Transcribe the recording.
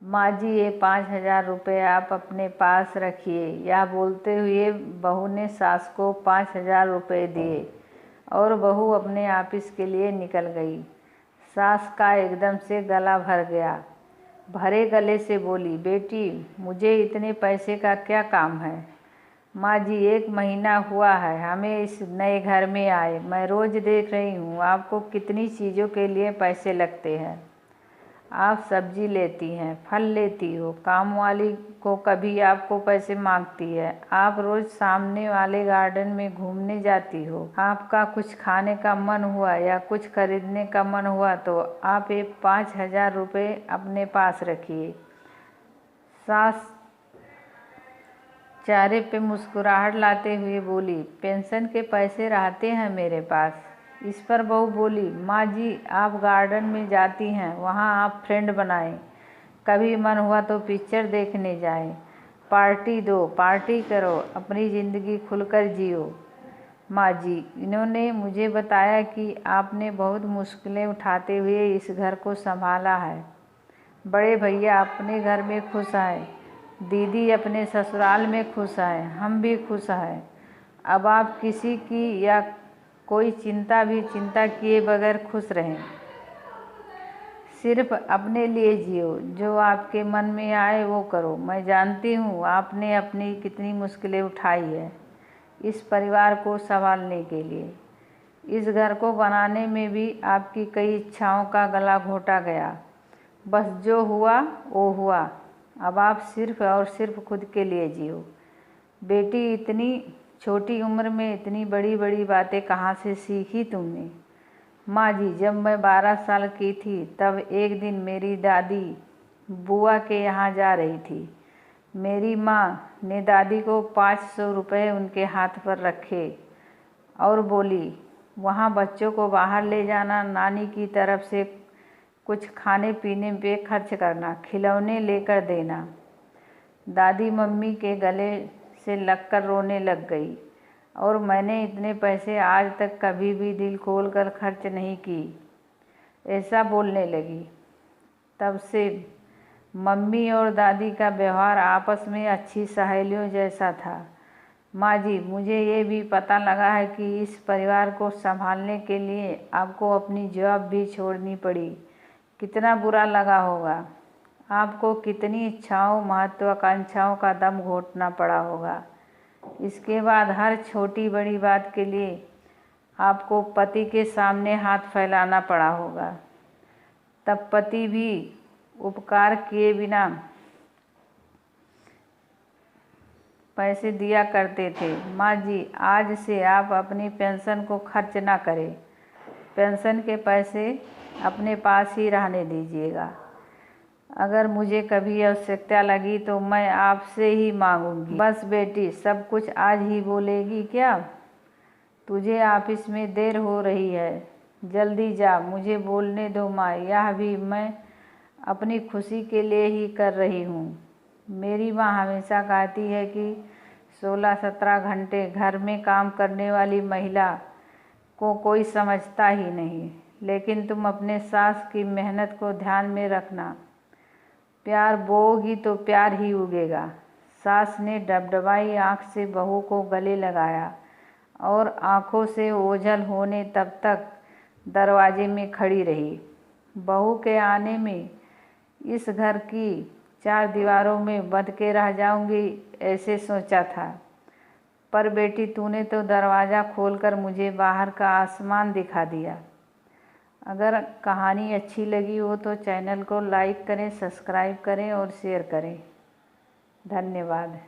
माँ जी, ये 5,000 रुपये आप अपने पास रखिए। यह बोलते हुए बहू ने सास को 5,000 रुपये दिए और बहू अपने ऑफिस के लिए निकल गई। सास का एकदम से गला भर गया। भरे गले से बोली, बेटी, मुझे इतने पैसे का क्या काम है? माँ जी, 1 महीना हुआ है हमें इस नए घर में आए। मैं रोज़ देख रही हूँ आपको कितनी चीज़ों के लिए पैसे लगते हैं। आप सब्जी लेती हैं, फल लेती हो, काम वाली को कभी आपको पैसे मांगती है। आप रोज़ सामने वाले गार्डन में घूमने जाती हो। आपका कुछ खाने का मन हुआ या कुछ खरीदने का मन हुआ तो आप ये 5,000 रुपये अपने पास रखिए। सास चेहरे पे मुस्कुराहट लाते हुए बोली, पेंशन के पैसे रहते हैं मेरे पास। इस पर बहू बोली, माँ जी, आप गार्डन में जाती हैं, वहाँ आप फ्रेंड बनाएं। कभी मन हुआ तो पिक्चर देखने जाएं, पार्टी दो, पार्टी करो, अपनी ज़िंदगी खुलकर जियो। माँ जी, इन्होंने मुझे बताया कि आपने बहुत मुश्किलें उठाते हुए इस घर को संभाला है। बड़े भैया अपने घर में खुश हैं, दीदी अपने ससुराल में खुश हैं, हम भी खुश हैं। अब आप किसी की या कोई चिंता किए बगैर खुश रहें। सिर्फ अपने लिए जियो, जो आपके मन में आए वो करो। मैं जानती हूँ आपने अपनी कितनी मुश्किलें उठाई है इस परिवार को संभालने के लिए। इस घर को बनाने में भी आपकी कई इच्छाओं का गला घोटा गया। बस जो हुआ वो हुआ। अब आप सिर्फ और सिर्फ खुद के लिए जियो। बेटी, इतनी छोटी उम्र में इतनी बड़ी बड़ी बातें कहाँ से सीखी तुमने? माँ जी, जब मैं 12 साल की थी तब एक दिन मेरी दादी बुआ के यहाँ जा रही थी। मेरी माँ ने दादी को 500 रुपये उनके हाथ पर रखे और बोली, वहाँ बच्चों को बाहर ले जाना, नानी की तरफ से कुछ खाने पीने पे खर्च करना, खिलौने लेकर देना। दादी मम्मी के गले से लगकर रोने लग गई और मैंने इतने पैसे आज तक कभी भी दिल खोल कर खर्च नहीं की, ऐसा बोलने लगी। तब से मम्मी और दादी का व्यवहार आपस में अच्छी सहेलियों जैसा था। माँ जी, मुझे ये भी पता लगा है कि इस परिवार को संभालने के लिए आपको अपनी जॉब भी छोड़नी पड़ी। कितना बुरा लगा होगा आपको, कितनी इच्छाओं महत्वाकांक्षाओं का दम घोटना पड़ा होगा। इसके बाद हर छोटी बड़ी बात के लिए आपको पति के सामने हाथ फैलाना पड़ा होगा। तब पति भी उपकार किए बिना पैसे दिया करते थे। माँ जी, आज से आप अपनी पेंशन को खर्च ना करें। पेंशन के पैसे अपने पास ही रहने दीजिएगा। अगर मुझे कभी आवश्यकता लगी तो मैं आपसे ही मांगूंगी। बस बेटी, सब कुछ आज ही बोलेगी क्या? तुझे ऑफिस में देर हो रही है, जल्दी जा, मुझे बोलने दो माँ। यह भी मैं अपनी खुशी के लिए ही कर रही हूँ। मेरी माँ हमेशा कहती है कि 16-17 घंटे घर में काम करने वाली महिला को कोई समझता ही नहीं, लेकिन तुम अपने सास की मेहनत को ध्यान में रखना। प्यार बोओगी तो प्यार ही उगेगा। सास ने डबडबाई आँख से बहू को गले लगाया और आँखों से ओझल होने तब तक दरवाजे में खड़ी रही। बहू के आने में इस घर की 4 दीवारों में बंध के रह जाऊंगी, ऐसे सोचा था। पर बेटी, तूने तो दरवाज़ा खोलकर मुझे बाहर का आसमान दिखा दिया। अगर कहानी अच्छी लगी हो तो चैनल को लाइक करें, सब्सक्राइब करें और शेयर करें। धन्यवाद।